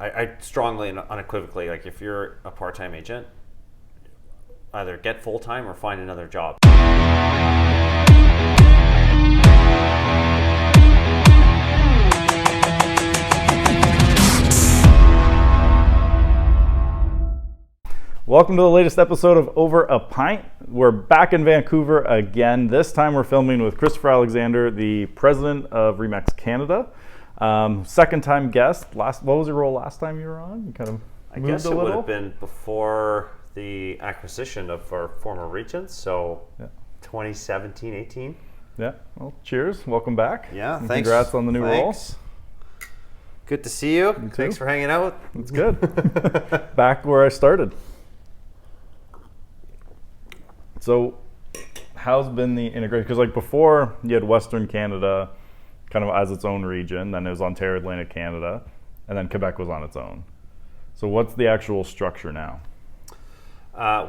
I strongly and unequivocally, like if you're a part-time agent, either get full-time or find another job. Welcome to the latest episode of Over a Pint. We're back in Vancouver again. This time we're filming with Christopher Alexander, the president of RE/MAX Canada. Second time guest. What was your role last time you were on? You kind of I guess it would have been before the acquisition of our former regents, so 2017, 18. Yeah, well, cheers. Welcome back. Yeah, and thanks. Congrats on the new role. Good to see you. Thanks for hanging out. It's good. Back where I started. So, how's been the integration? Because like before, you had Western Canada kind of as its own region, then it was Ontario, Atlantic Canada, and then Quebec was on its own. So what's the actual structure now?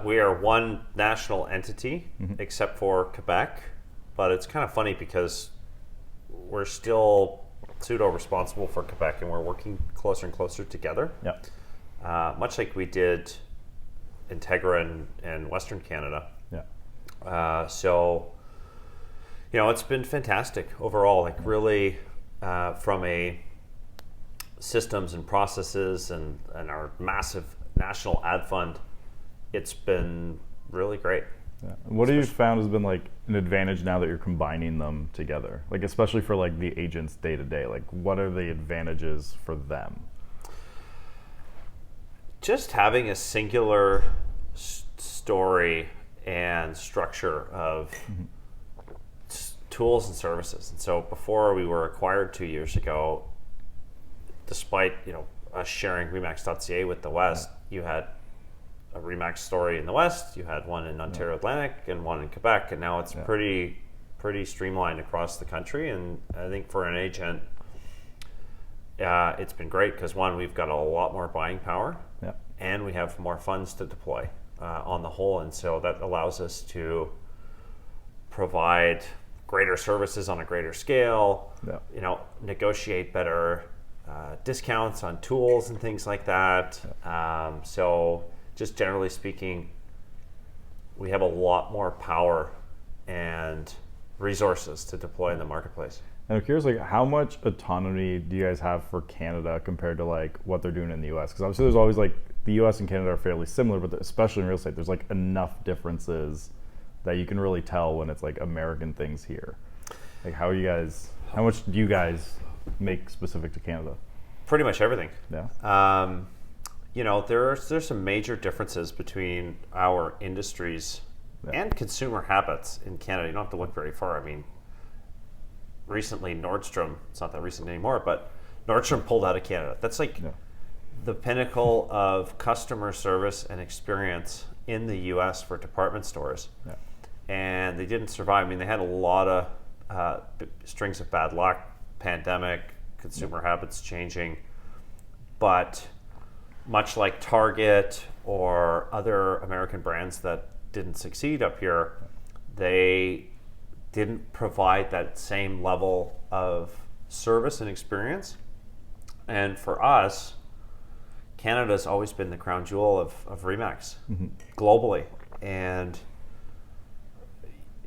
We are one national entity, except for Quebec, but it's kind of funny because we're still pseudo-responsible for Quebec, and we're working closer and closer together. Yeah. Much like we did Integra and Western Canada. Yeah. So, you know, it's been fantastic overall, like really from a systems and processes and our massive national ad fund, it's been really great. Yeah. What have you found has been like an advantage now that you're combining them together? Like especially for like the agents day to day, like what are the advantages for them? Just having a singular story and structure of tools and services. And so before we were acquired 2 years ago, despite us sharing RealEstateMagazine.ca with the West, you had a RE/MAX story in the West, you had one in Ontario Atlantic and one in Quebec, and now it's pretty streamlined across the country. And I think for an agent, it's been great because one, we've got a lot more buying power, and we have more funds to deploy on the whole, and so that allows us to provide greater services on a greater scale. Negotiate better discounts on tools and things like that. So just generally speaking, we have a lot more power and resources to deploy in the marketplace. And I'm curious, like, how much autonomy do you guys have for Canada compared to like what they're doing in the U.S.? Because obviously, there's always like the U.S. and Canada are fairly similar, but especially in real estate, there's like enough differences that you can really tell when it's like American things here. Like, how much do you guys make specific to Canada? Pretty much everything. Yeah. There's some major differences between our industries and consumer habits in Canada. You don't have to look very far. I mean, recently Nordstrom, it's not that recent anymore, but Nordstrom pulled out of Canada. That's like the pinnacle of customer service and experience in the US for department stores. Yeah. And they didn't survive. I mean, they had a lot of strings of bad luck, pandemic, consumer habits changing, but much like Target or other American brands that didn't succeed up here, they didn't provide that same level of service and experience. And for us, Canada's always been the crown jewel of RE/MAX globally. And,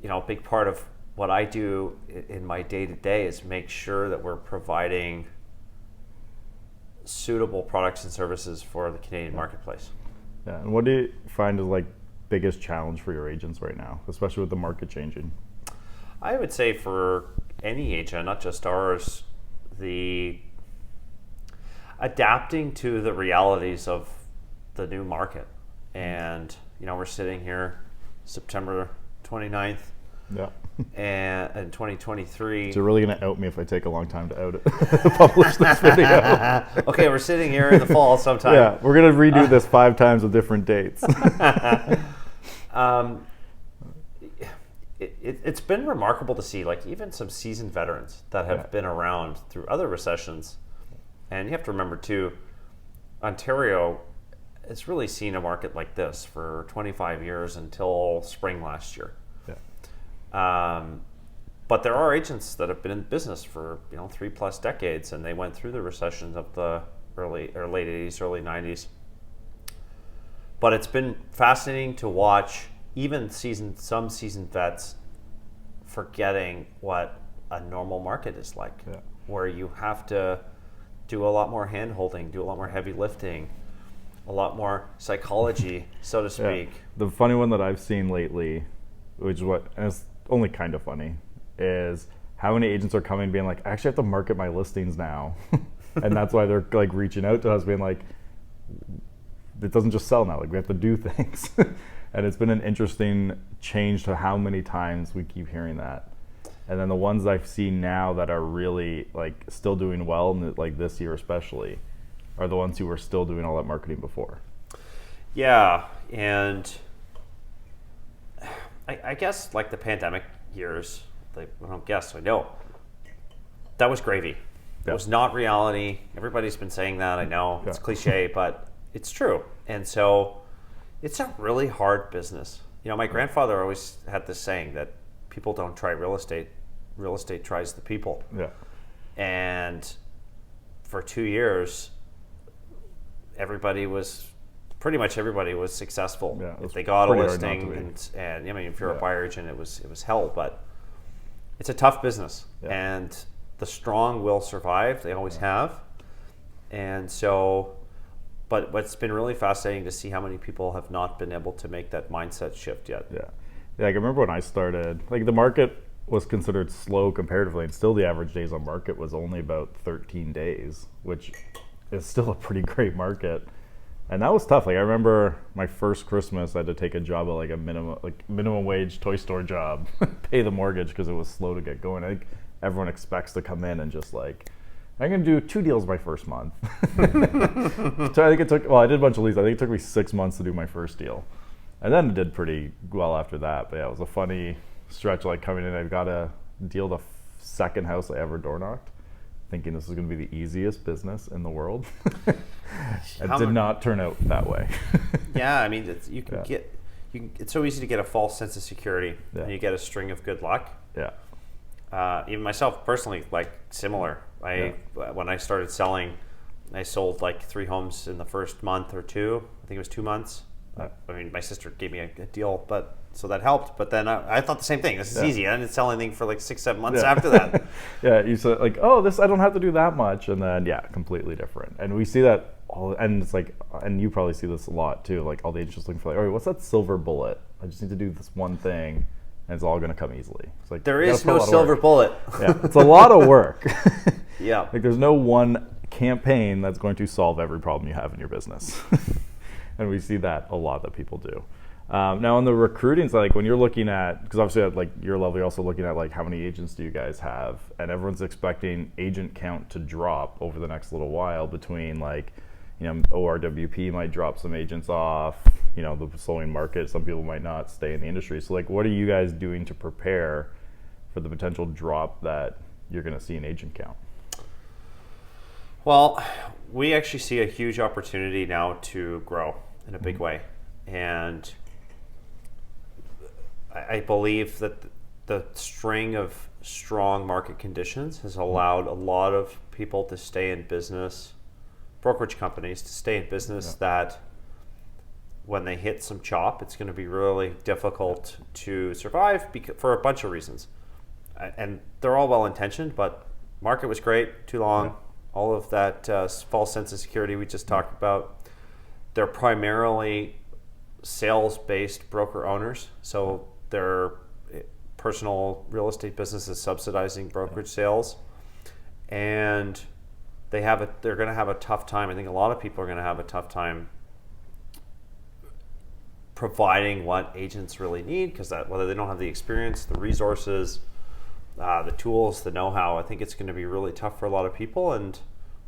a big part of what I do in my day-to-day is make sure that we're providing suitable products and services for the Canadian marketplace. Yeah, and what do you find is like biggest challenge for your agents right now, especially with the market changing? I would say for any agent, not just ours, the adapting to the realities of the new market. And, we're sitting here September 29th. Yeah. And in 2023. So you're really going to out me if I take a long time to out it, publish this video. Okay, we're sitting here in the fall sometime. Yeah, we're going to redo this 5 times with different dates. It's been remarkable to see, like, even some seasoned veterans that have been around through other recessions. And you have to remember, too, Ontario has really seen a market like this for 25 years until spring last year. But there are agents that have been in business for 3+ decades, and they went through the recessions of the late 80s, early 90s. But it's been fascinating to watch even some seasoned vets forgetting what a normal market is like, where you have to do a lot more hand holding, do a lot more heavy lifting, a lot more psychology, so to speak. Yeah. The funny one that I've seen lately, which is and it's only kind of funny, is how many agents are coming being like, I actually have to market my listings now. And that's why they're like reaching out to us being like, it doesn't just sell now, like we have to do things. And it's been an interesting change to how many times we keep hearing that. And then the ones I've seen now that are really like still doing well, like this year especially, are the ones who were still doing all that marketing before. Yeah, and I guess like the pandemic years, I don't guess, I know, that was gravy. It was not reality. Everybody's been saying that, I know. It's cliche, but it's true. And so it's a really hard business. You know, my grandfather always had this saying that people don't try real estate tries the people. Yeah. And for 2 years, pretty much everybody was successful. Yeah, if they got a listing, and I mean, if you're a buyer agent, it was hell. But it's a tough business, and the strong will survive. They always have. And so, but what's been really fascinating to see how many people have not been able to make that mindset shift yet. Yeah. Like I remember when I started, like the market was considered slow comparatively, and still the average days on market was only about 13 days, which is still a pretty great market. And that was tough. Like I remember my first Christmas, I had to take a job at like a minimum wage toy store job, pay the mortgage because it was slow to get going. I think everyone expects to come in and just like, I'm going to do 2 deals my first month. So I think it took, I did a bunch of leads. I think it took me 6 months to do my first deal. And then it did pretty well after that. But yeah, it was a funny stretch, like coming in. I got a deal the second house I ever door knocked, thinking this was going to be the easiest business in the world. It did not turn out that way. Yeah, I mean, it's so easy to get a false sense of security, and you get a string of good luck. Yeah. Even myself personally, like similar. When I started selling, I sold like 3 homes in the first month or 2. I think it was 2 months. I mean, my sister gave me a deal, but so that helped. But then I thought the same thing. This is easy. I didn't sell anything for like 6-7 months after that. Yeah, you said like, oh, this I don't have to do that much, and then completely different. And we see that all, and it's like, and you probably see this a lot too. Like all the agents just looking for like, all right, what's that silver bullet? I just need to do this one thing, and it's all going to come easily. It's like there is no silver bullet. Yeah, it's a lot of work. Yeah, like there's no one campaign that's going to solve every problem you have in your business. And we see that a lot that people do. Now on the recruiting side, like when you're looking at, because obviously at like your level, you're also looking at like how many agents do you guys have, and everyone's expecting agent count to drop over the next little while between like, you know, ORWP might drop some agents off, you know, the slowing market, some people might not stay in the industry. So like what are you guys doing to prepare for the potential drop that you're going to see in agent count? Well, we actually see a huge opportunity now to grow in a big way. And I believe that the string of strong market conditions has allowed a lot of people to stay in business, brokerage companies to stay in business that when they hit some chop, it's going to be really difficult to survive for a bunch of reasons. And they're all well-intentioned, but market was great, too long. All of that false sense of security we just talked about. They're primarily sales-based broker owners, so their personal real estate business is subsidizing brokerage sales, and they're going to have a tough time. I think a lot of people are going to have a tough time providing what agents really need, because whether they don't have the experience, the resources, the tools, the know-how, I think it's going to be really tough for a lot of people. And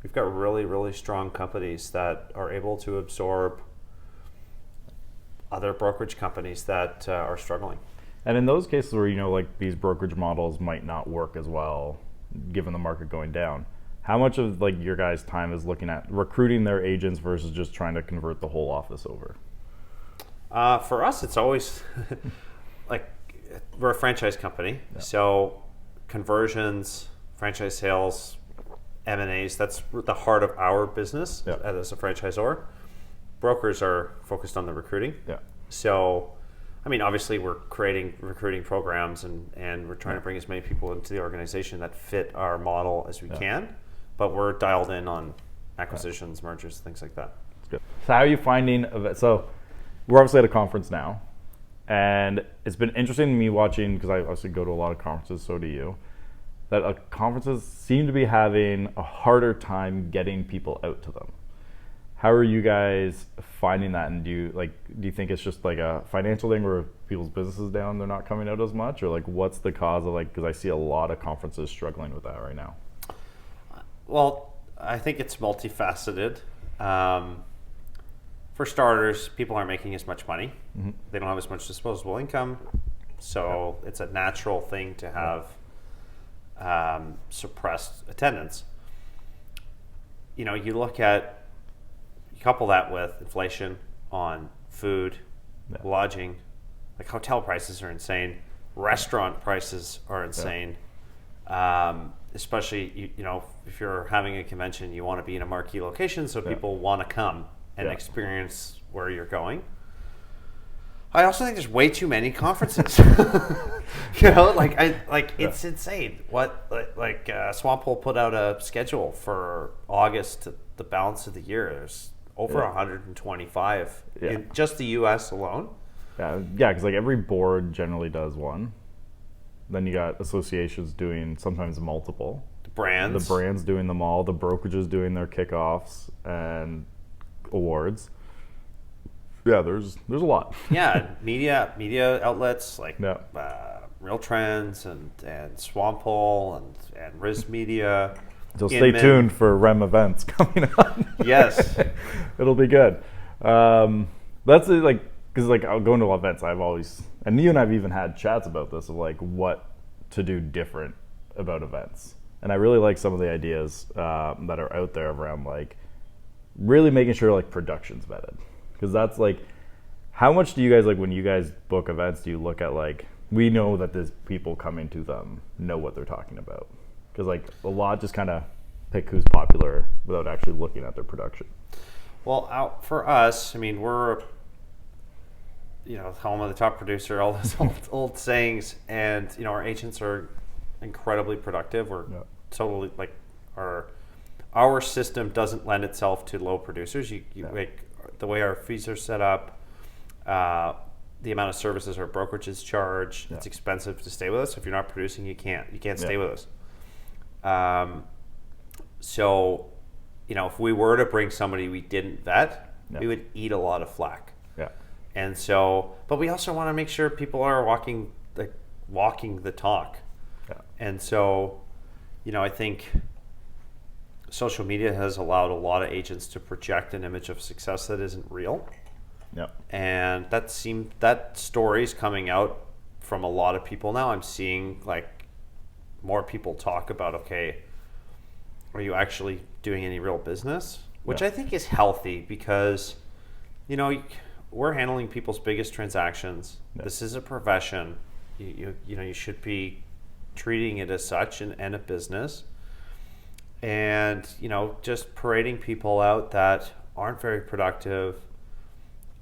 we've got really, really strong companies that are able to absorb other brokerage companies that are struggling. And in those cases where, you know, like these brokerage models might not work as well, given the market going down, how much of like your guys' time is looking at recruiting their agents versus just trying to convert the whole office over? For us, it's always like we're a franchise company, so conversions, franchise sales, M&As. That's the heart of our business as a franchisor. Brokers are focused on the recruiting. Yeah. So, I mean, obviously we're creating recruiting programs and we're trying to bring as many people into the organization that fit our model as we can, but we're dialed in on acquisitions, mergers, things like that. That's good. So how are you finding, so we're obviously at a conference now, and it's been interesting to me watching, because I obviously go to a lot of conferences, so do you, that conferences seem to be having a harder time getting people out to them. How are you guys finding that, and do you think it's just like a financial thing where people's business is down, they're not coming out as much, or like what's the cause of, like, because I see a lot of conferences struggling with that right now? Well, I think it's multifaceted. For starters, people aren't making as much money. Mm-hmm. They don't have as much disposable income, so it's a natural thing to have suppressed attendance. You know, you couple that with inflation on food, lodging, like hotel prices are insane, restaurant prices are insane. Especially, you know, if you're having a convention, you want to be in a marquee location so people want to come and experience where you're going. I also think there's way too many conferences. You know, it's insane. What Swamp Hole put out a schedule for August to the balance of the year. There's over 125 in just the U.S. alone. Yeah, because like every board generally does one. Then you got associations doing sometimes multiple. The brands doing them all. The brokerages doing their kickoffs and awards. Yeah, there's a lot. Yeah, media outlets like Real Trends and Swamp Hole and Riz Media. So stay tuned for REM events coming up. Yes, it'll be good. That's like, because like I'll go into events. I've always, and you and I've even had chats about this of like what to do different about events. And I really like some of the ideas that are out there around like really making sure like production's vetted. Because that's like, how much do you guys, like when you guys book events, do you look at like, we know that there's people coming to them know what they're talking about? Because like a lot just kind of pick who's popular without actually looking at their production. Well, for us, I mean, we're, you know, home of the top producer, all those old sayings, and you know, our agents are incredibly productive. We're totally like our system doesn't lend itself to low producers. You like the way our fees are set up, the amount of services our brokerages charge. It's expensive to stay with us. If you're not producing, you can't stay with us. So, you know, if we were to bring somebody we didn't vet, we would eat a lot of flack. Yeah. And so, but we also want to make sure people are walking the talk. Yeah. And so, you know, I think social media has allowed a lot of agents to project an image of success that isn't real. Yeah. And that story's coming out from a lot of people now. I'm seeing like more people talk about, okay, are you actually doing any real business? Which I think is healthy because, you know, we're handling people's biggest transactions. This is a profession. You know, you should be treating it as such and a business. And, you know, just parading people out that aren't very productive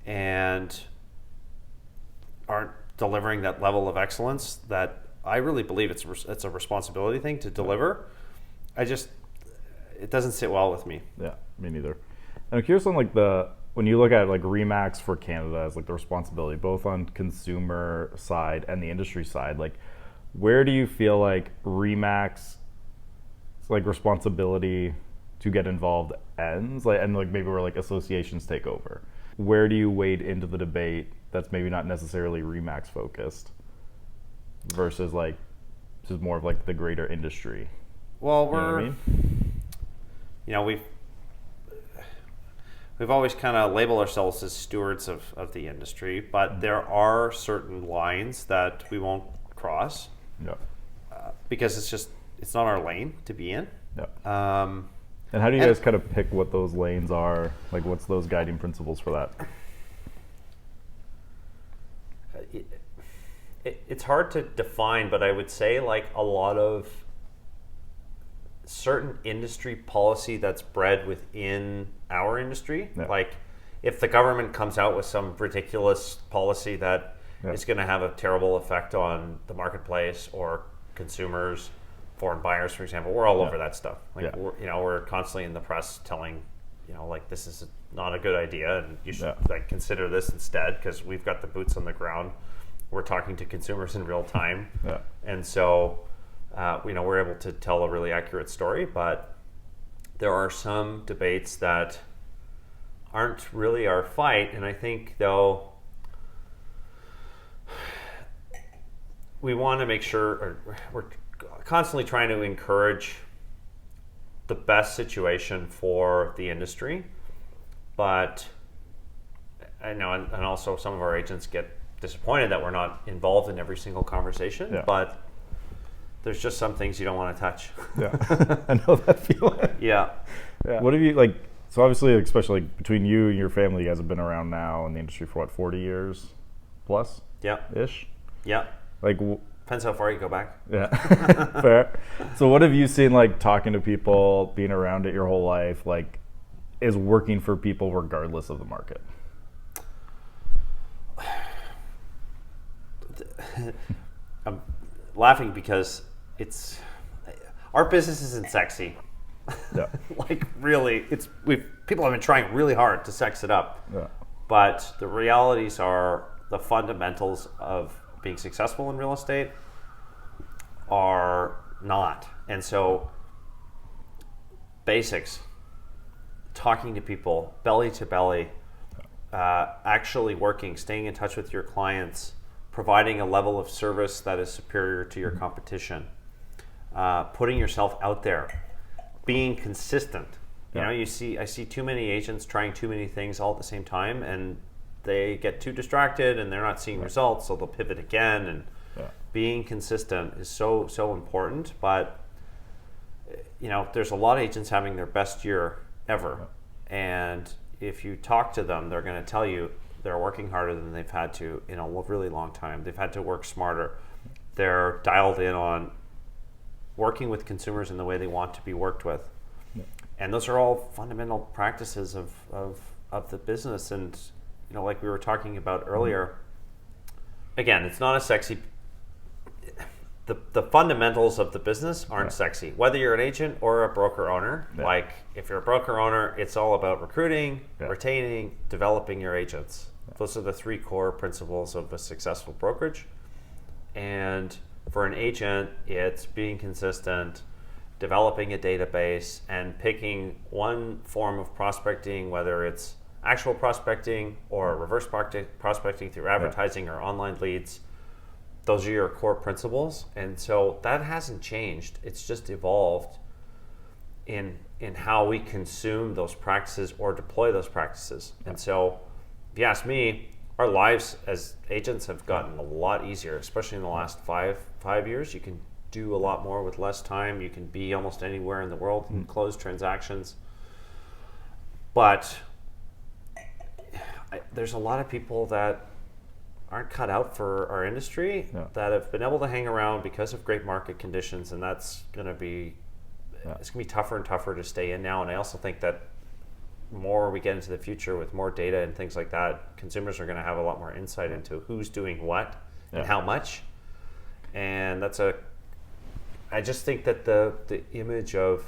and aren't delivering that level of excellence that I really believe it's a responsibility thing to deliver. It doesn't sit well with me. Yeah, me neither. And I'm curious on like when you look at like RE/MAX for Canada as like the responsibility, both on consumer side and the industry side, like where do you feel like RE/MAX like responsibility to get involved ends, like, and like maybe where like associations take over? Where do you wade into the debate that's maybe not necessarily RE/MAX focused versus like just more of like the greater industry? Well, you know what I mean? We've always kind of labeled ourselves as stewards of the industry, but there are certain lines that we won't cross because it's not our lane to be in. And how do you guys kind of pick what those lanes are? Like, what's those guiding principles for that? It's hard to define, but I would say like a lot of certain industry policy that's bred within our industry. Yeah. Like if the government comes out with some ridiculous policy that is going to have a terrible effect on the marketplace or consumers, foreign buyers, for example, we're all over that stuff. Like we're constantly in the press telling, like this is not a good idea, and you should like consider this instead, because we've got the boots on the ground. We're talking to consumers in real time, and so we're able to tell a really accurate story. But there are some debates that aren't really our fight, and I think though we want to make sure, or we're constantly trying to encourage the best situation for the industry. But I know, and also some of our agents get disappointed that we're not involved in every single conversation, but there's just some things you don't want to touch. I know that feeling. What have you, like, so obviously, especially like between you and your family, you guys have been around now in the industry for what, 40 years plus? Ish? Like, depends how far you go back. Fair. So what have you seen, like, talking to people, being around it your whole life, like, is working for people regardless of the market? I'm laughing because our business isn't sexy. Like really, people have been trying really hard to sex it up. But the realities are the fundamentals of being successful in real estate are not. And so basics, talking to people, belly to belly, actually working, staying in touch with your clients, providing a level of service that is superior to your competition, putting yourself out there, being consistent. I see too many agents trying too many things all at the same time, and they get too distracted and they're not seeing results, so they'll pivot again. And being consistent is so important. But there's a lot of agents having their best year ever, and if you talk to them, they're going to tell you they're working harder than they've had to in a really long time. They've had to work smarter. They're dialed in on working with consumers in the way they want to be worked with. And those are all fundamental practices of the business. And like we were talking about earlier, again, it's not a sexy, the fundamentals of the business aren't sexy, whether you're an agent or a broker owner. Like if you're a broker owner, it's all about recruiting, retaining, developing your agents. Those are the three core principles of a successful brokerage. And for an agent, it's being consistent, developing a database, and picking one form of prospecting, whether it's actual prospecting or reverse prospecting through advertising or online leads. Those are your core principles. And so that hasn't changed. It's just evolved in how we consume those practices or deploy those practices. And so if you ask me, our lives as agents have gotten a lot easier, especially in the last five years. You can do a lot more with less time. You can be almost anywhere in the world and close transactions. But there's a lot of people that aren't cut out for our industry that have been able to hang around because of great market conditions, and that's going to be it's going to be tougher and tougher to stay in now. And I also think that more we get into the future with more data and things like that, consumers are going to have a lot more insight into who's doing what and how much. And I just think that the image of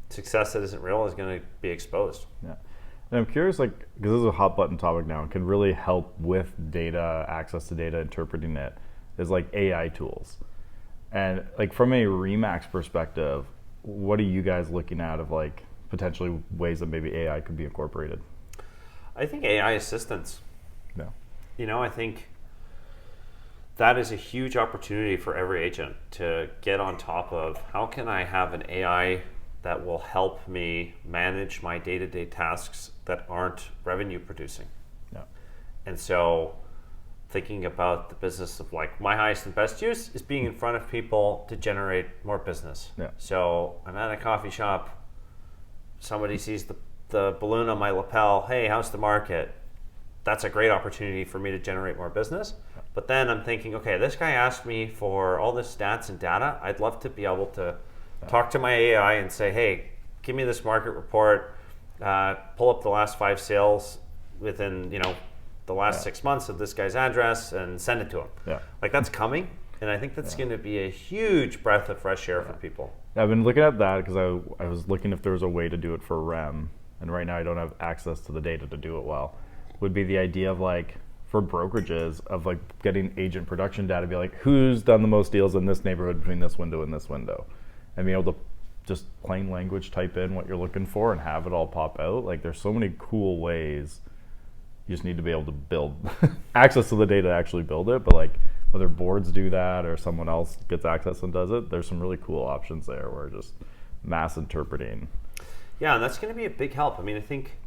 success that isn't real is going to be exposed. And I'm curious, like, because this is a hot button topic now and can really help with data, access to data, interpreting it, is like AI tools. And like from a RE/MAX perspective, what are you guys looking at of like potentially ways that maybe AI could be incorporated? I think AI assistance. I think that is a huge opportunity for every agent to get on top of how can I have an AI that will help me manage my day-to-day tasks that aren't revenue producing. And so thinking about the business of like my highest and best use is being in front of people to generate more business. So I'm at a coffee shop, somebody sees the balloon on my lapel, hey, how's the market? That's a great opportunity for me to generate more business. But then I'm thinking, okay, this guy asked me for all this stats and data. I'd love to be able to talk to my AI and say, hey, give me this market report, pull up the last 5 sales within, the last 6 months of this guy's address and send it to him. Yeah. Like, that's coming. And I think that's going to be a huge breath of fresh air for people. I've been looking at that because I was looking if there was a way to do it for REM. And right now I don't have access to the data to do it well. Would be the idea of like, for brokerages, of like getting agent production data, be like, who's done the most deals in this neighborhood between this window and this window? And being able to just plain language type in what you're looking for and have it all pop out. Like, there's so many cool ways. You just need to be able to build access to the data to actually build it. But like, whether boards do that or someone else gets access and does it, there's some really cool options there where just mass interpreting. Yeah, and that's going to be a big help. I mean, I think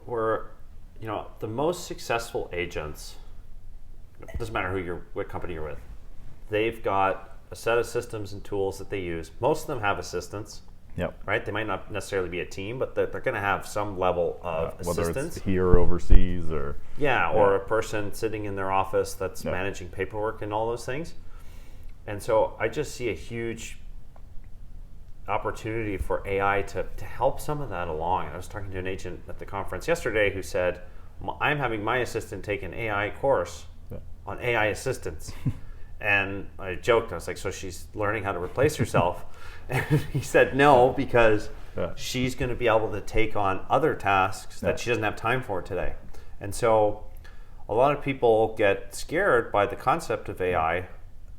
the most successful agents, it doesn't matter what company you're with, they've got a set of systems and tools that they use. Most of them have assistants. Yep. Right? They might not necessarily be a team, but they're going to have some level of assistance. Whether it's here or overseas or... or a person sitting in their office that's managing paperwork and all those things. And so I just see a huge opportunity for AI to help some of that along. I was talking to an agent at the conference yesterday who said, I'm having my assistant take an AI course on AI assistance. And I joked, I was like, so she's learning how to replace herself? And he said no, because she's going to be able to take on other tasks that she doesn't have time for today. And so a lot of people get scared by the concept of AI,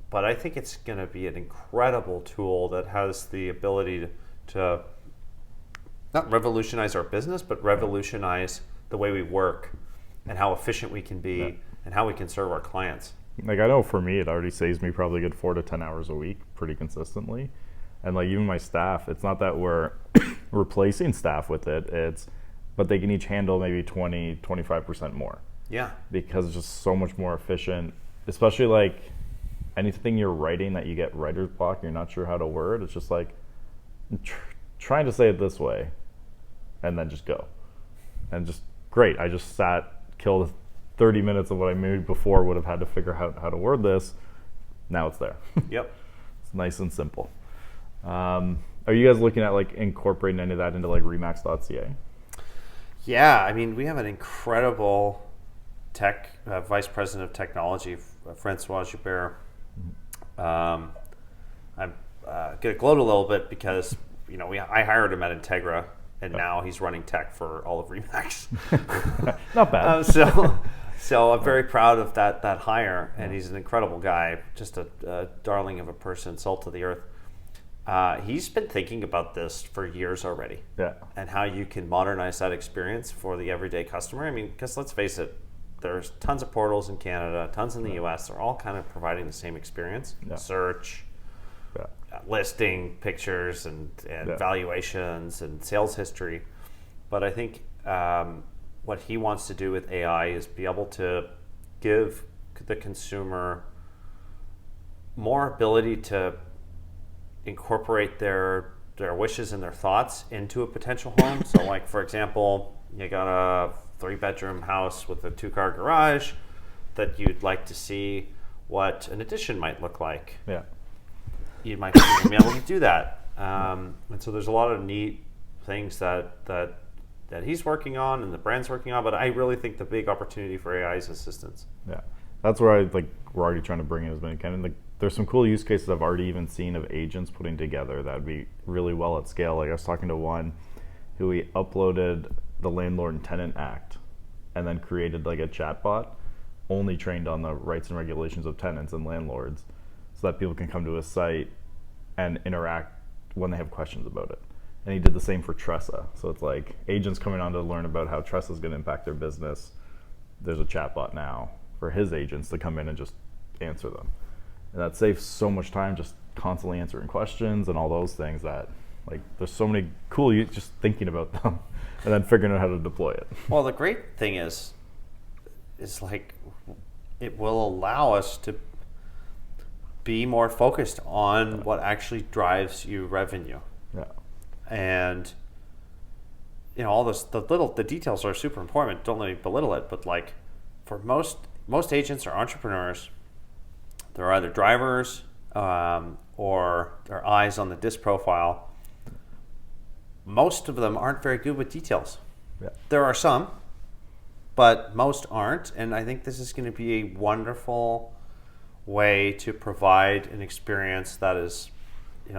but I think it's going to be an incredible tool that has the ability to not revolutionize our business, but revolutionize the way we work and how efficient we can be and how we can serve our clients. Like, I know for me, it already saves me probably a good 4 to 10 hours a week pretty consistently. And like, even my staff, it's not that we're replacing staff with it, but they can each handle maybe 20, 25% more. Yeah. Because it's just so much more efficient, especially like anything you're writing that you get writer's block, you're not sure how to word. It's just like trying to say it this way and then just go. And just great. I just killed 30 minutes of what I maybe before would have had to figure out how to word this. Now it's there. Yep. It's nice and simple. Are you guys looking at like incorporating any of that into like Remax.ca? Yeah, I mean, we have an incredible vice president of technology, Francois Joubert. I'm gonna gloat a little bit because I hired him at Integra, and now he's running tech for all of Remax. Not bad. So I'm very proud of that hire, and he's an incredible guy, just a darling of a person, salt of the earth. He's been thinking about this for years already, and how you can modernize that experience for the everyday customer. I mean, because let's face it, there's tons of portals in Canada, tons in the US. They're all kind of providing the same experience: search, listing, pictures, and valuations, and sales history. But I think what he wants to do with AI is be able to give the consumer more ability to incorporate their wishes and their thoughts into a potential home. So like, for example, you got a 3-bedroom house with a 2-car garage that you'd like to see what an addition might look like. Yeah. You might be able to do that. And so there's a lot of neat things that he's working on and the brand's working on, but I really think the big opportunity for AI is assistance. Yeah. That's where we're already trying to bring in as many can. And there's some cool use cases I've already even seen of agents putting together that would be really well at scale. Like, I was talking to one who he uploaded the Landlord and Tenant Act and then created like a chatbot only trained on the rights and regulations of tenants and landlords, so that people can come to his site and interact when they have questions about it. And he did the same for Tressa. So it's like agents coming on to learn about how Tressa is going to impact their business. There's a chatbot now for his agents to come in and just answer them. And that saves so much time just constantly answering questions and all those things that, like, there's so many cool, just thinking about them and then figuring out how to deploy it. Well, the great thing is like, it will allow us to be more focused on what actually drives you revenue. Yeah. And all this, the details are super important. Don't let me belittle it, but like, for most agents or entrepreneurs, they're either drivers or their eyes on the disc profile, most of them aren't very good with details. Yeah. There are some, but most aren't. And I think this is going to be a wonderful way to provide an experience that is,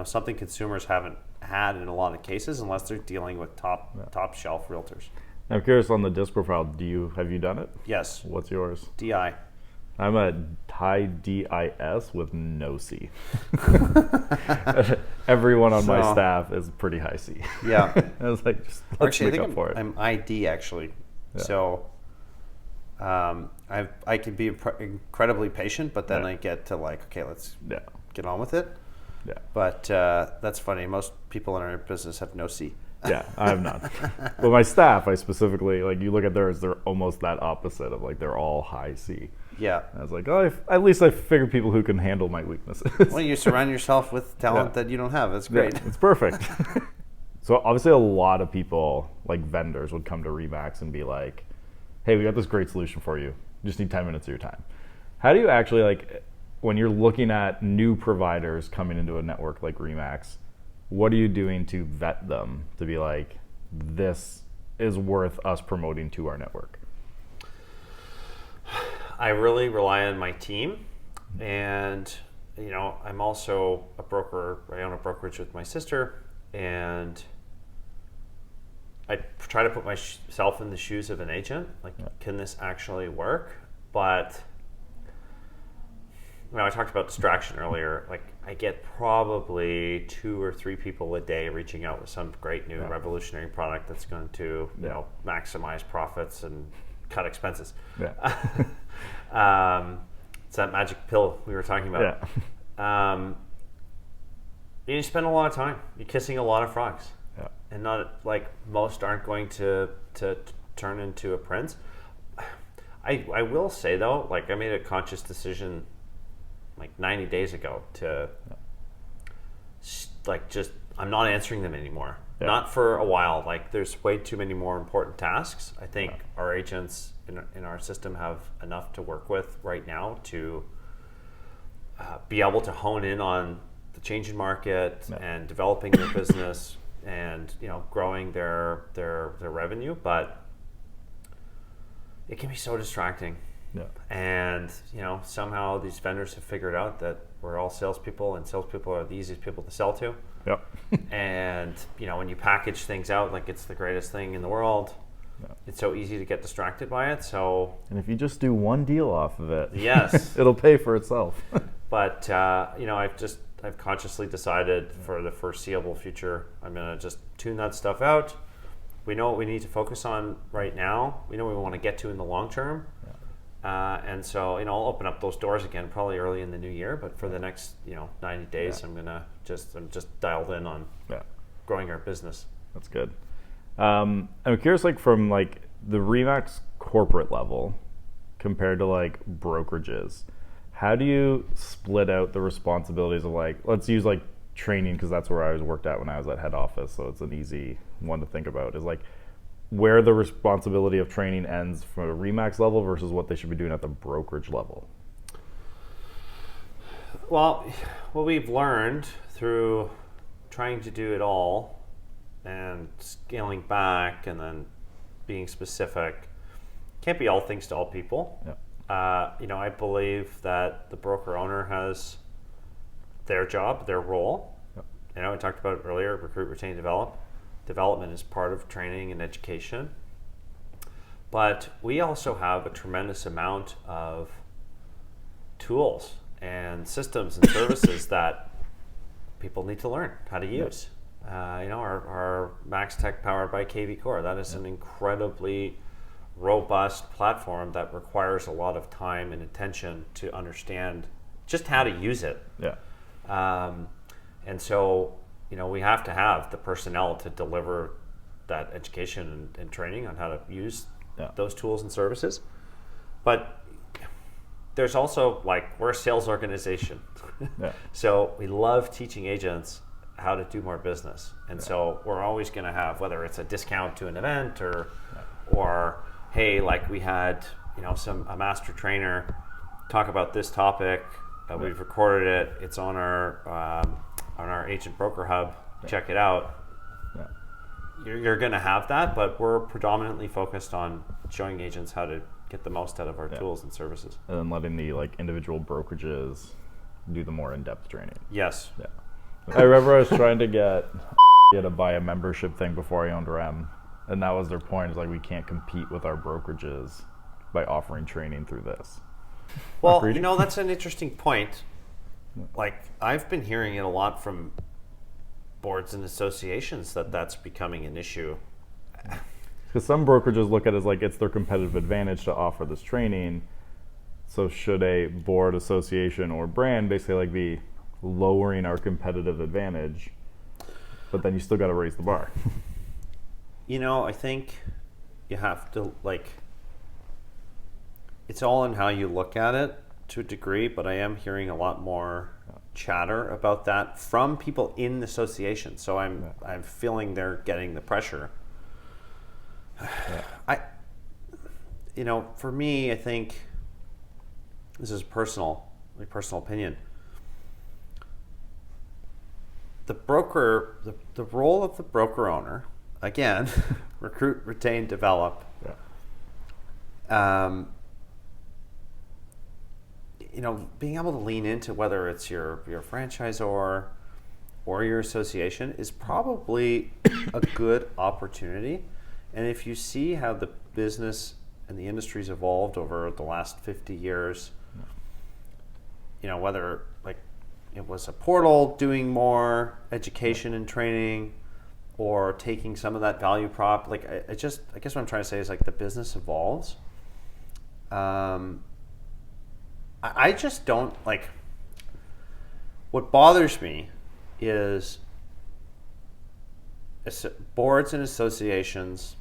something consumers haven't had in a lot of cases unless they're dealing with top shelf realtors. I'm curious on the disc profile. Have you done it? Yes. What's yours? DI. I'm a high DIS with no C. Everyone on my staff is pretty high C. Yeah. I was like, just let's make up for it. I'm ID actually. Yeah. So I can be incredibly patient, but then I get to okay, let's get on with it. Yeah. But that's funny. Most people in our business have no C. Yeah, I have none. But my staff, I specifically, you look at theirs, they're almost that opposite of they're all high C. Yeah. And I was like, at least I figured people who can handle my weaknesses. Well, you surround yourself with talent that you don't have. That's great. Yeah, it's perfect. So obviously a lot of people, vendors, would come to RE/MAX and be like, hey, we got this great solution for you. You just need 10 minutes of your time. How do you actually, when you're looking at new providers coming into a network like RE/MAX, what are you doing to vet them to be like, this is worth us promoting to our network? I really rely on my team, and I'm also a broker. I own a brokerage with my sister, and I try to put myself in the shoes of an agent. Can this actually work? But I talked about distraction earlier. I get probably 2 or 3 people a day reaching out with some great new revolutionary product that's going to maximize profits and cut expenses. Yeah. It's that magic pill we were talking about. Yeah. You spend a lot of time. You're kissing a lot of frogs. Yeah. And not most aren't going to turn into a prince. I will say though, I made a conscious decision 90 days ago to I'm not answering them anymore. Yeah. Not for a while. There's way too many more important tasks. I think our agents in our system have enough to work with right now to be able to hone in on the changing market and developing their business and growing their revenue. But it can be so distracting. Yeah. And somehow these vendors have figured out that we're all salespeople, and salespeople are the easiest people to sell to. Yep. And when you package things out like it's the greatest thing in the world, it's so easy to get distracted by it. And if you just do one deal off of it, yes, it'll pay for itself. But I've consciously decided for the foreseeable future, I'm gonna just tune that stuff out. We know what we need to focus on right now. We know what we want to get to in the long term. And so, I'll open up those doors again probably early in the new year. But for the next, 90 days, I'm just dialed in on growing our business. That's good. I'm curious, from the RE/MAX corporate level compared to brokerages, how do you split out the responsibilities of let's use training, because that's where I was worked at when I was at head office, so it's an easy one to think about, is where the responsibility of training ends from a RE/MAX level versus what they should be doing at the brokerage level? Well, what we've learned through trying to do it all and scaling back and then being specific, can't be all things to all people. Yeah. I believe that the broker owner has their job, their role. Yep. I talked about it earlier, recruit, retain, develop. Development is part of training and education. But we also have a tremendous amount of tools and systems and services that people need to learn how to use. Our Max Tech powered by KV Core, that is an incredibly robust platform that requires a lot of time and attention to understand just how to use it. Yeah. And so, we have to have the personnel to deliver that education and training on how to use those tools and services. But there's also we're a sales organization. Yeah. So we love teaching agents how to do more business. And so we're always going to have, whether it's a discount to an event or hey, we had, a master trainer talk about this topic We've recorded it. It's on our agent broker hub. Check it out. Yeah. You're going to have that, but we're predominantly focused on showing agents how to get the most out of our tools and services. And then letting the individual brokerages do the more in-depth training. Yes. Yeah. I remember I was trying to get to buy a membership thing before I owned REM, and that was their point. Is we can't compete with our brokerages by offering training through this. Well, that's an interesting point. I've been hearing it a lot from boards and associations that's becoming an issue. Because some brokerages look at it as it's their competitive advantage to offer this training. So should a board, association, or brand basically be lowering our competitive advantage, but then you still got to raise the bar? I think you have to it's all in how you look at it to a degree, but I am hearing a lot more chatter about that from people in the association. So I'm feeling they're getting the pressure. For me, I think this is my personal opinion. The role of the broker owner, again, recruit, retain, develop. Yeah. Being able to lean into whether it's your franchisor or your association is probably a good opportunity. And if you see how the business and the industry's evolved over the last 50 years, whether it was a portal doing more education and training or taking some of that value prop, I guess what I'm trying to say is the business evolves. I just don't what bothers me is boards and associations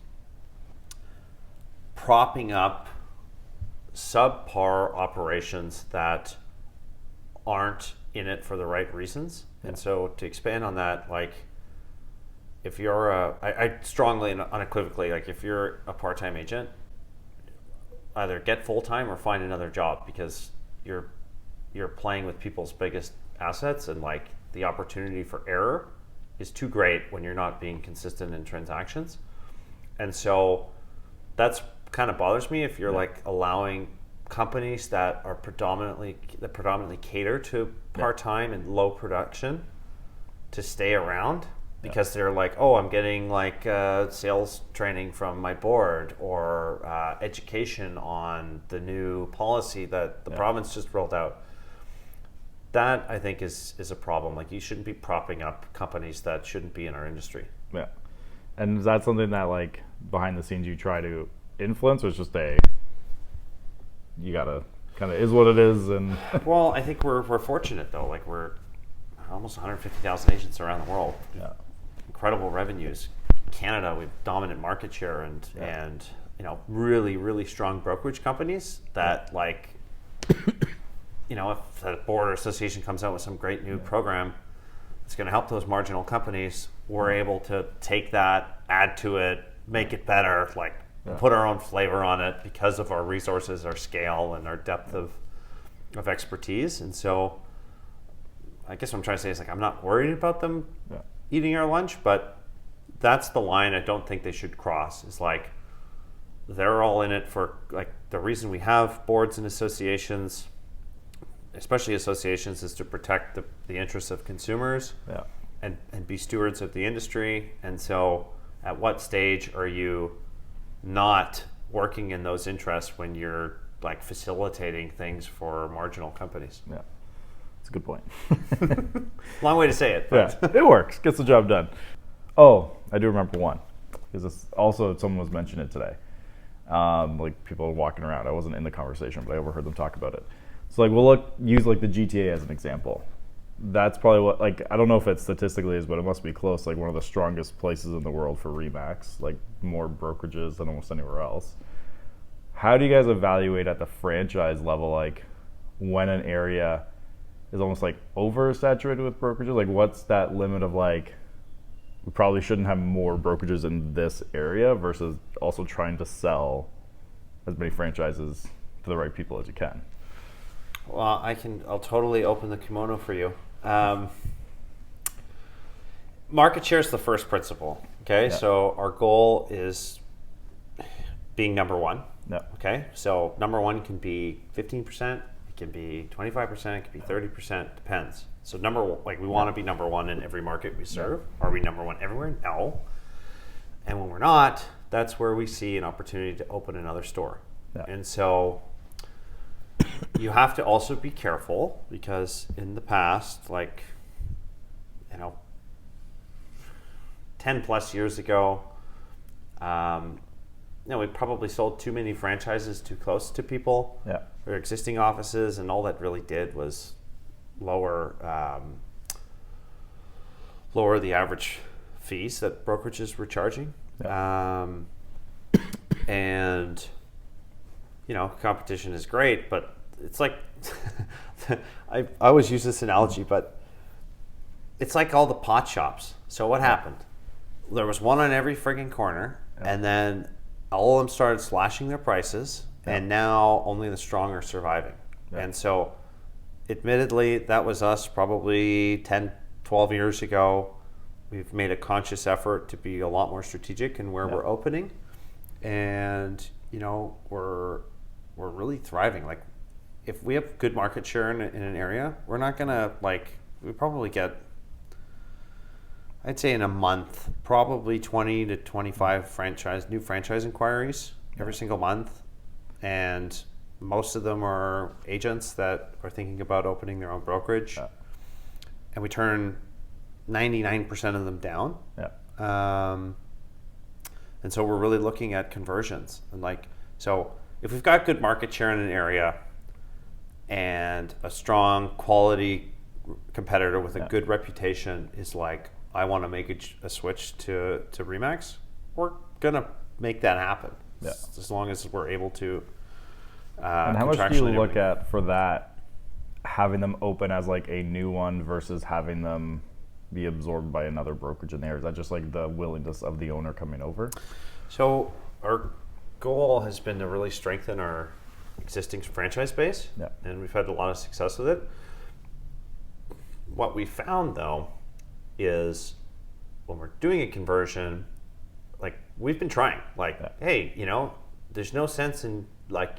propping up subpar operations that aren't in it for the right reasons. Yeah. And so to expand on that, if you're I strongly and unequivocally, if you're a part-time agent, either get full-time or find another job, because you're playing with people's biggest assets, and the opportunity for error is too great when you're not being consistent in transactions. And so that's kind of bothers me if you're allowing companies that predominantly cater to part-time and low production to stay around because they're I'm getting sales training from my board or education on the new policy that the province just rolled out. That, I think, is a problem. You shouldn't be propping up companies that shouldn't be in our industry. Yeah. And is that something that behind the scenes you try to influence, or it's just you gotta kind of is what it is? And well, I think we're fortunate though. We're almost 150,000 agents around the world. Yeah. Incredible revenues. Canada, we have dominant market share and really, really strong brokerage companies that if the board or association comes out with some great new program that's going to help those marginal companies, we're able to take that, add to it, make it better, put our own flavor on it because of our resources, our scale, and our depth of expertise. And so I guess what I'm trying to say is I'm not worried about them eating our lunch, but that's the line I don't think they should cross. Is they're all in it for the reason we have boards and associations, especially associations, is to protect the interests of consumers and be stewards of the industry. And so at what stage are you not working in those interests when you're facilitating things for marginal companies? Yeah, that's a good point. Long way to say it. But. Yeah, it works. Gets the job done. Oh, I do remember one, because this also someone was mentioning it today. People walking around. I wasn't in the conversation, but I overheard them talk about it. So we'll use the GTA as an example. That's probably what I don't know if it statistically is, but it must be close. One of the strongest places in the world for Remax, more brokerages than almost anywhere else. How do you guys evaluate at the franchise level, when an area is almost oversaturated with brokerages? What's that limit of we probably shouldn't have more brokerages in this area versus also trying to sell as many franchises to the right people as you can? Well, I'll totally open the kimono for you. Market share is the first principle. Okay, so our goal is being number one. Yeah. Okay, so number one can be 15%, it can be 25%, it can be 30%, depends. So we want to be number one in every market we serve. Are we number one everywhere? No. And when we're not, that's where we see an opportunity to open another store. Yeah. And so you have to also be careful, because in the past, 10 plus years ago, we probably sold too many franchises too close to people, or existing offices, and all that really did was lower the average fees that brokerages were charging. And competition is great, but it's like I always use this analogy, but it's like all the pot shops. So what happened? There was one on every friggin' corner, and then all of them started slashing their prices, and now only the strong are surviving. And so admittedly, that was us probably 10, 12 years ago. We've made a conscious effort to be a lot more strategic in where we're opening, and we're really thriving. Like, if we have good market share in an area, we're not gonna we probably get, I'd say in a month, probably 20 to 25 new franchise inquiries every single month, and most of them are agents that are thinking about opening their own brokerage, and we turn 99% of them down. And so we're really looking at conversions, and so if we've got good market share in an area and a strong quality competitor with a good reputation is I want to make a switch to RE/MAX, we're gonna make that happen. As long as we're able to. And how much do you look at for that, having them open as a new one versus having them be absorbed by another brokerage in there? Is that just the willingness of the owner coming over? So our goal has been to really strengthen our existing franchise base, and we've had a lot of success with it. What we found, though, is when we're doing a conversion, we've been trying, hey, there's no sense in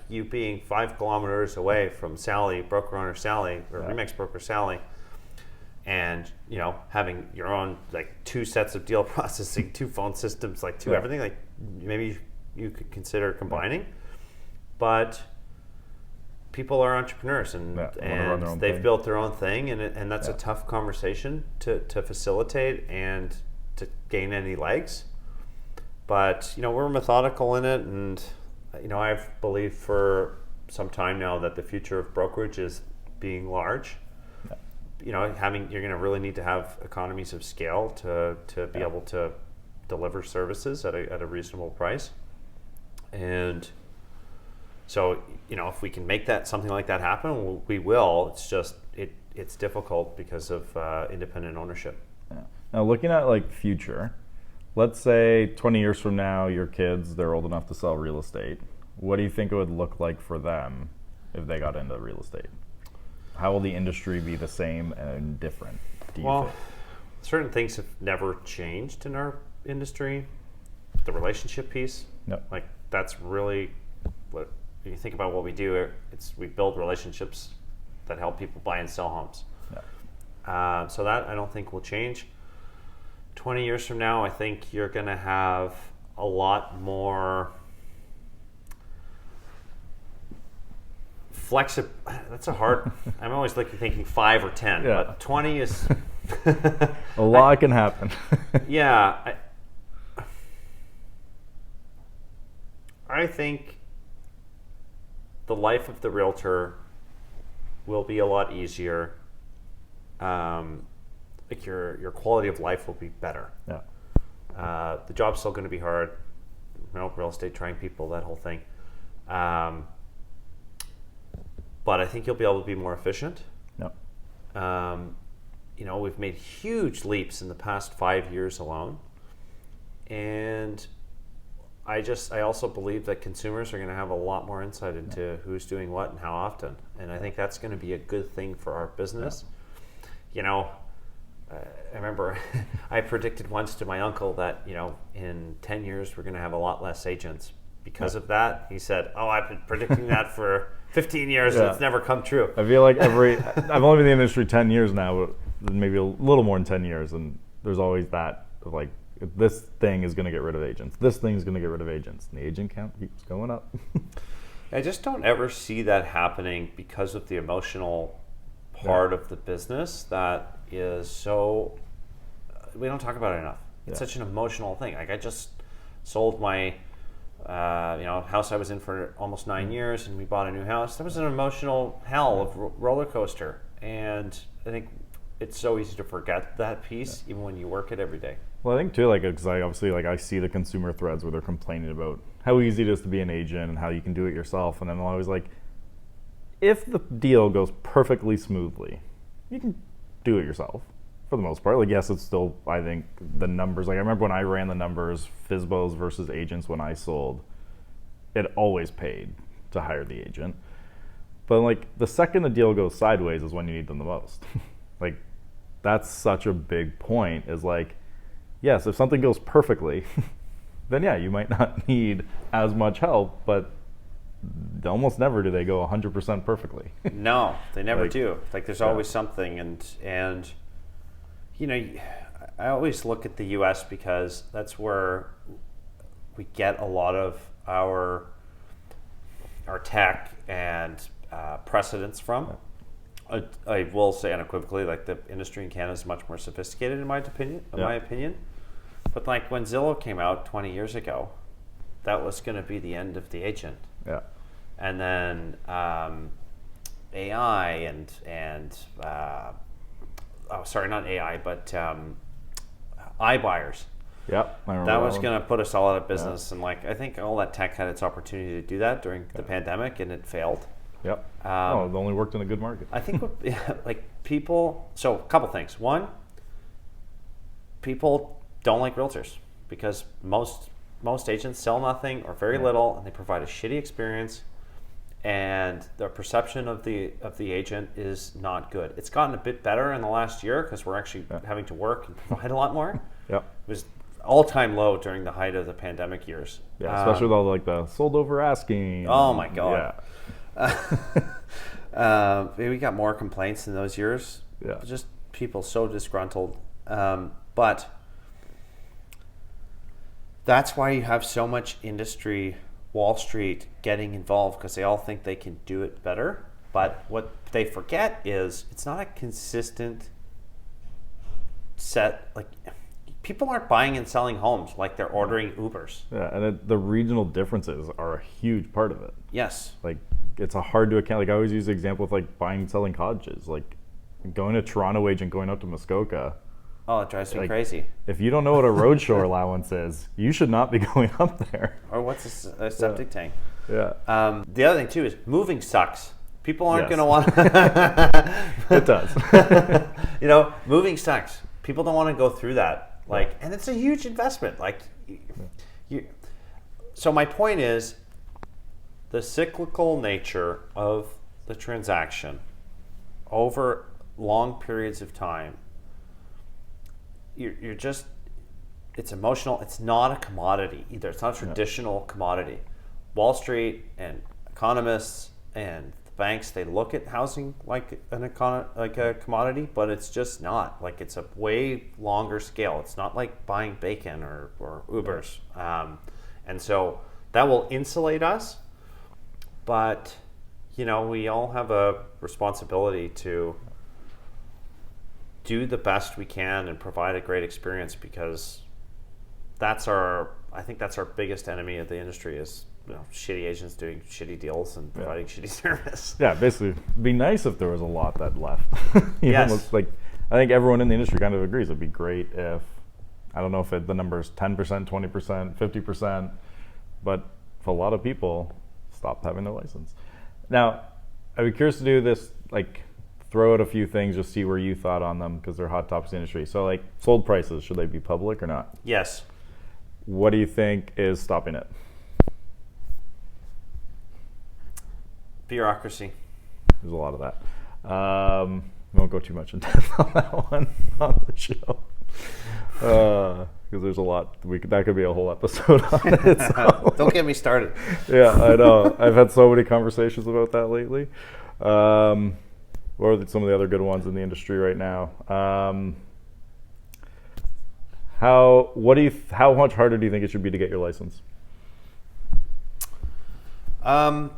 you being 5 kilometers away from Sally, broker owner Sally, or RE/MAX broker Sally, and having your own 2 sets of deal processing, 2 phone systems, everything. Maybe you could consider combining, but people are entrepreneurs, and they've built their own thing, and that's a tough conversation to facilitate and to gain any legs. But we're methodical in it, and I've believed for some time now that the future of brokerage is being large. You're going to really need to have economies of scale to be able to deliver services at a reasonable price. And so, if we can make something like that happen, we will. It's just it's difficult because of independent ownership. Now, looking at future, let's say 20 years from now, your kids, they're old enough to sell real estate. What do you think it would look like for them if they got into real estate? How will the industry be the same and different, do you think? Certain things have never changed in our industry. The relationship piece, that's really what, if you think about what we do, we build relationships that help people buy and sell homes. So that I don't think will change. 20 years from now, I think you're going to have a lot more flexible. That's a hard. I'm always thinking 5 or 10, but 20 is a lot can happen. I think the life of the realtor will be a lot easier. Your quality of life will be better. The job's still going to be hard. Real estate, trying people, that whole thing. But I think you'll be able to be more efficient. We've made huge leaps in the past 5 years alone, and I also believe that consumers are going to have a lot more insight into who's doing what and how often, and I think that's going to be a good thing for our business. You know, I remember I predicted once to my uncle that, you know, in 10 years we're going to have a lot less agents because of that. He said, "Oh, I've been predicting that for 15 years and it's never come true." I feel like I've only been in the industry 10 years now, but maybe a little more than 10 years, and there's always that of like, this thing is going to get rid of agents. This thing's going to get rid of agents. And the agent count keeps going up. I just don't ever see that happening because of the emotional part of the business that is so, we don't talk about it enough. It's such an emotional thing. Like, I just sold my house I was in for almost 9 years, and we bought a new house. That was an emotional hell of roller coaster, and I think it's so easy to forget that piece even when you work it every day. Well, I think too, like, because I see the consumer threads where they're complaining about how easy it is to be an agent and how you can do it yourself, and then I'm always like, if the deal goes perfectly smoothly, you can do it yourself for the most part. Like, yes, it's still, I think the numbers, like I remember when I ran the numbers, FSBOs versus agents when I sold, it always paid to hire the agent. But like, the second the deal goes sideways is when you need them the most. Like, that's such a big point, is like, yes, if something goes perfectly, then yeah, you might not need as much help, but almost never do they go 100% perfectly. No, they never do. Like, there's always something, and you know, I always look at the U.S. because that's where we get a lot of our tech and precedents from. I will say unequivocally, like, the industry in Canada is much more sophisticated in my opinion. But like, when Zillow came out 20 years ago, that was going to be the end of the agent. Yeah. And then AI and not AI, but iBuyers. Yep. That was going to put us all out of business. And like, I think all that tech had its opportunity to do that during the pandemic, and it failed. Yep. It only worked in a good market. I think like, people, so a couple things. One, people don't like realtors because most agents sell nothing or very little, and they provide a shitty experience, and the perception of the agent is not good. It's gotten a bit better in the last year because we're actually having to work and provide a lot more. It was all-time low during the height of the pandemic years. Yeah, especially with all like the sold over asking. Oh my god. We got more complaints in those years. Yeah. Just people so disgruntled. But that's why you have so much industry, Wall Street, getting involved, because they all think they can do it better. But what they forget is it's not a consistent set. Like, people aren't buying and selling homes like they're ordering Ubers. Yeah, and the regional differences are a huge part of it. Yes. Like, it's a hard to account. Like, I always use the example of like buying and selling cottages. Like, going to Toronto agent, going out to Muskoka. Oh, it drives me crazy. If you don't know what a roadshow allowance is, you should not be going up there. Or what's a septic tank? Yeah. The other thing too is moving sucks. People aren't going to want. It does. You know, moving sucks. People don't want to go through that. Like, and it's a huge investment. Like, so my point is, the cyclical nature of the transaction over long periods of time. You're just, it's emotional. It's not a commodity either. It's not a traditional commodity. Wall Street and economists and the banks, they look at housing like a commodity, but it's just not. Like, it's a way longer scale. It's not like buying bacon or Ubers. And so that will insulate us, but you know, we all have a responsibility to do the best we can and provide a great experience, because I think that's our biggest enemy of the industry is, you know, shitty agents doing shitty deals and providing shitty service. Yeah, basically, it'd be nice if there was a lot that left. Yes. Like, I think everyone in the industry kind of agrees it'd be great if, I don't know if the number is 10%, 20%, 50%, but for a lot of people, stopped having their license. Now, I'd be curious to do this, like, throw out a few things, just see where you thought on them, because they're hot topics in the industry. So, like, sold prices, should they be public or not? Yes. What do you think is stopping it? Bureaucracy. There's a lot of that. We won't go too much in depth on that one on the show. Because there's a lot. That could be a whole episode on it. So. Don't get me started. Yeah, I know. I've had so many conversations about that lately. What are some of the other good ones in the industry right now? How much harder do you think it should be to get your license? I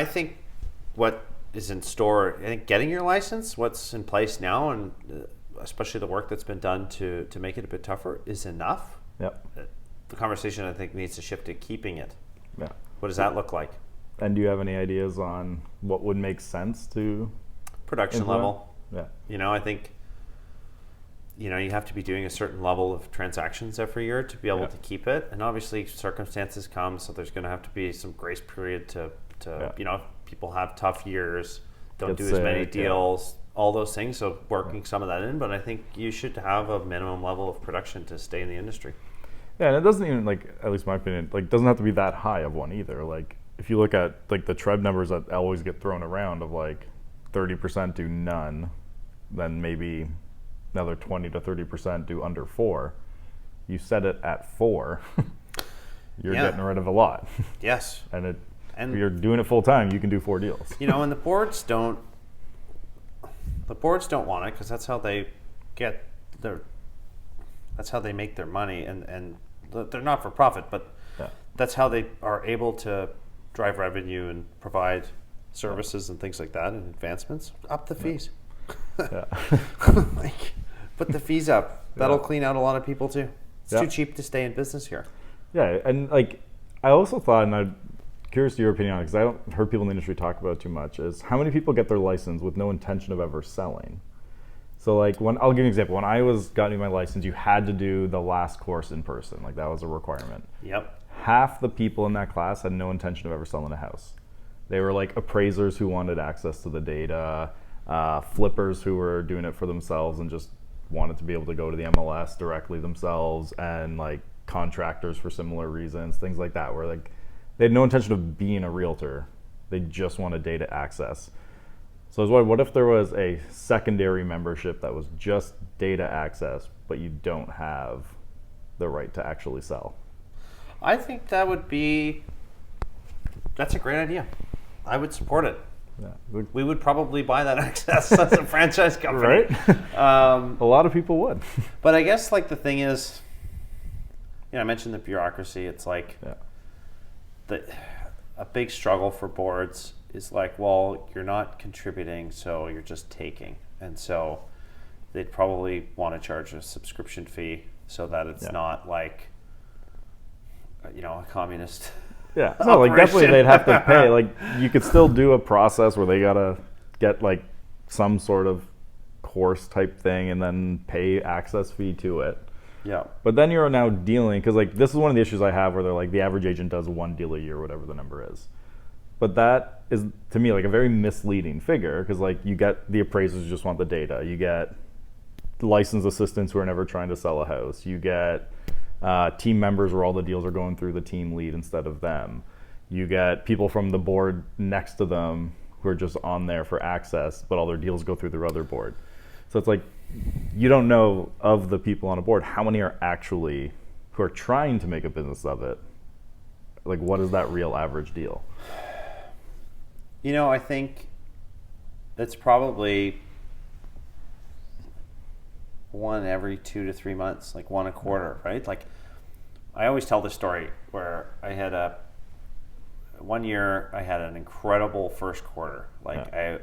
think what is in store, I think getting your license, what's in place now, and especially the work that's been done to make it a bit tougher, is enough. Yep. The conversation, I think, needs to shift to keeping it. Yeah. What does that look like? And do you have any ideas on what would make sense to Production implement? level. Yeah. I think, you have to be doing a certain level of transactions every year to be able to keep it. And obviously circumstances come, so there's going to have to be some grace period to if people have tough years, don't do as many deals, all those things. So working some of that in, but I think you should have a minimum level of production to stay in the industry. Yeah, and it doesn't even, at least my opinion, doesn't have to be that high of one either. If you look at the TREB numbers that always get thrown around of 30% do none, then maybe another 20 to 30% do under 4. You set it at 4, you're getting rid of a lot. Yes. And if you're doing it full time, you can do 4 deals. And the boards don't want it, because that's how they make their money, and they're not for profit, but that's how they are able to drive revenue and provide services and things like that, and advancements. Up the fees. Yeah. Put the fees up. That'll clean out a lot of people too. It's too cheap to stay in business here. Yeah, and I also thought, and I'm curious to your opinion on it, because I don't heard people in the industry talk about it too much, is how many people get their license with no intention of ever selling. So I'll give you an example. When I was getting my license, you had to do the last course in person. That was a requirement. Yep. Half the people in that class had no intention of ever selling a house. They were appraisers who wanted access to the data, flippers who were doing it for themselves and just wanted to be able to go to the MLS directly themselves, and contractors for similar reasons, things like that, where they had no intention of being a realtor. They just wanted data access. So I was wondering, what if there was a secondary membership that was just data access, but you don't have the right to actually sell? I think that's a great idea. I would support it. Yeah. We would probably buy that access as a franchise company. Right? A lot of people would. But I guess the thing is, I mentioned the bureaucracy. It's a big struggle for boards is you're not contributing, so you're just taking. And so they'd probably want to charge a subscription fee so that it's not a communist. Yeah, no, definitely they'd have to pay. You could still do a process where they gotta get some sort of course type thing and then pay access fee to it. Yeah. But then you're now dealing, because this is one of the issues I have where they're the average agent does 1 deal a year, whatever the number is. But that is, to me, a very misleading figure, because you get the appraisers who just want the data. You get licensed assistants who are never trying to sell a house. You get team members where all the deals are going through the team lead instead of them. You get people from the board next to them who are just on there for access, but all their deals go through their other board. So it's you don't know, of the people on a board, how many are actually who are trying to make a business of it. What is that real average deal? I think it's probably one every 2 to 3 months, 1 a quarter, right? I always tell the story where I had one year I had an incredible first quarter. I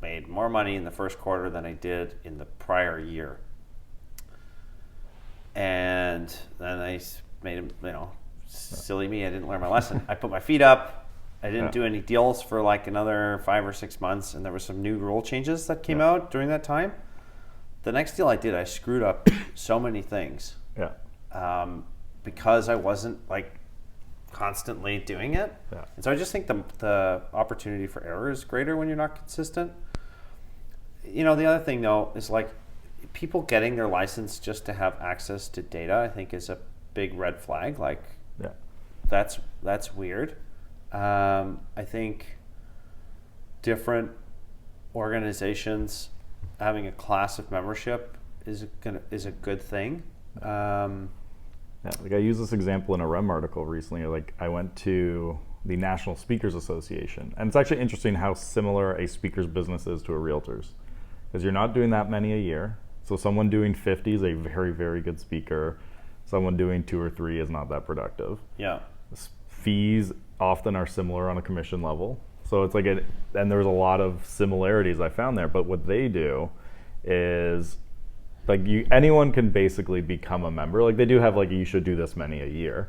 made more money in the first quarter than I did in the prior year. And then I made, silly me, I didn't learn my lesson. I put my feet up. I didn't do any deals for another 5 or 6 months, and there were some new rule changes that came out during that time. The next deal I did, I screwed up so many things. Yeah. Because I wasn't constantly doing it. Yeah. And so I just think the opportunity for error is greater when you're not consistent. The other thing though is people getting their license just to have access to data, I think is a big red flag. Like, Yeah. that's weird. I think different organizations having a class of membership is a good thing. Yeah, like I used this example in a REM article recently. Like I went to the National Speakers Association, and it's actually interesting how similar a speaker's business is to a realtor's, because you're not doing that many a year. So someone doing 50 is a very, very good speaker. Someone doing 2 or 3 is not that productive. Yeah. Fees often are similar on a commission level. So it's like and there's a lot of similarities I found there. But what they do is, like, anyone can basically become a member. Like they do have like, you should do this many a year,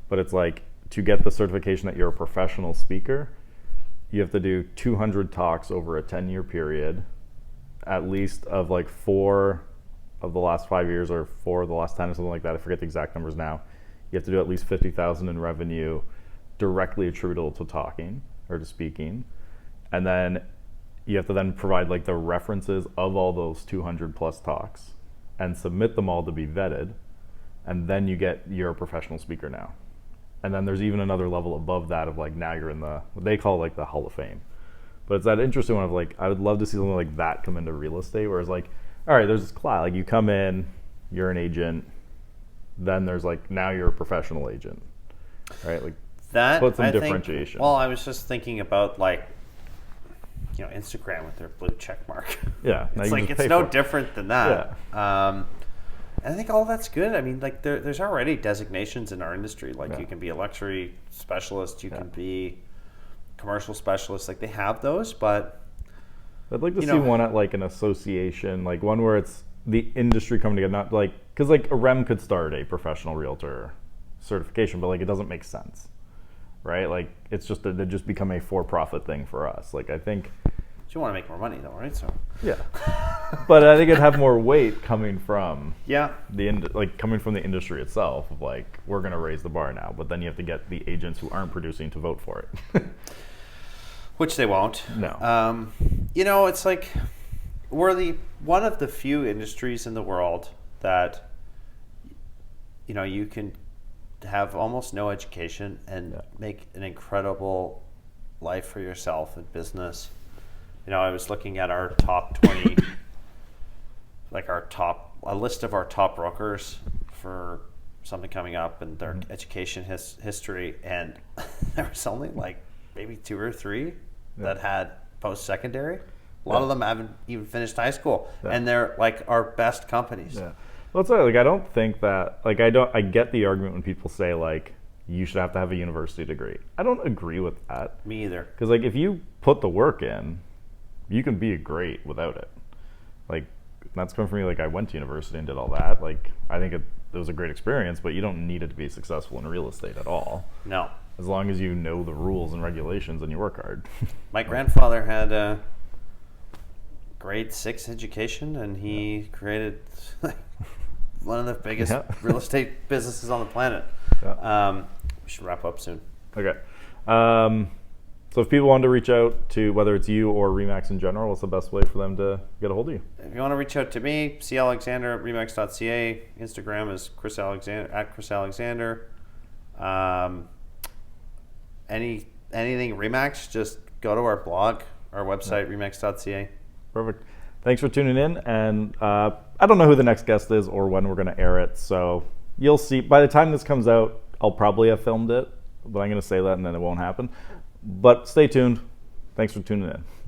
but it's like, to get the certification that you're a professional speaker, you have to do 200 talks over a 10-year period, at least of like 4 of the last 5 years or 4 of the last 10 or something like that. I forget the exact numbers now. You have to do at least 50,000 in revenue directly attributable to talking or to speaking. And then you have to then provide like the references of all those 200 plus talks and submit them all to be vetted. And then you're a professional speaker now. And then there's even another level above that of like, now you're in what they call like the Hall of Fame. But it's that interesting one of like, I would love to see something like that come into real estate, where it's like, all right, there's this class, like you come in, you're an agent, then there's like, now you're a professional agent, right? Like that put some I differentiation. Think, well, I was just thinking about like, Instagram with their blue check mark. Yeah. It's like, it's no different than that. Yeah. And I think all that's good. I mean, like there's already designations in our industry. Like you can be a luxury specialist, you can be commercial specialist. Like they have those, but I'd like to see one at like an association, like one where it's the industry coming together, not like, because like a REM could start a professional realtor certification, but like it doesn't make sense, right? Like it's just they just become a for-profit thing for us. Like I think you want to make more money though, right? So yeah, but I think it'd have more weight coming from coming from the industry itself. Of like, we're going to raise the bar now, but then you have to get the agents who aren't producing to vote for it, which they won't. No. It's like we're one of the few industries in the world that you can have almost no education and make an incredible life for yourself in business. I was looking at our top 20, like a list of our top brokers for something coming up and their education history, and there was only like maybe 2 or 3 that had post-secondary. A lot of them haven't even finished high school, and they're like our best companies. Yeah. Well, it's like I don't think that I get the argument when people say like you should have to have a university degree. I don't agree with that. Me either. Because like if you put the work in, you can be great without it. Like that's coming from me. Like I went to university and did all that. Like I think it was a great experience, but you don't need it to be successful in real estate at all. No. As long as you know the rules and regulations and you work hard. My grandfather had a grade 6 education, and he created one of the biggest real estate businesses on the planet. Yeah. We should wrap up soon. Okay. So if people want to reach out to, whether it's you or Remax in general, what's the best way for them to get a hold of you? If you want to reach out to me, C. Alexander at Remax.ca. Instagram is Chris Alexander at Chris Alexander. Anything Remax, just go to our blog, our website, Remax.ca. Perfect. Thanks for tuning in. And I don't know who the next guest is or when we're going to air it. So you'll see. By the time this comes out, I'll probably have filmed it. But I'm going to say that and then it won't happen. But stay tuned. Thanks for tuning in.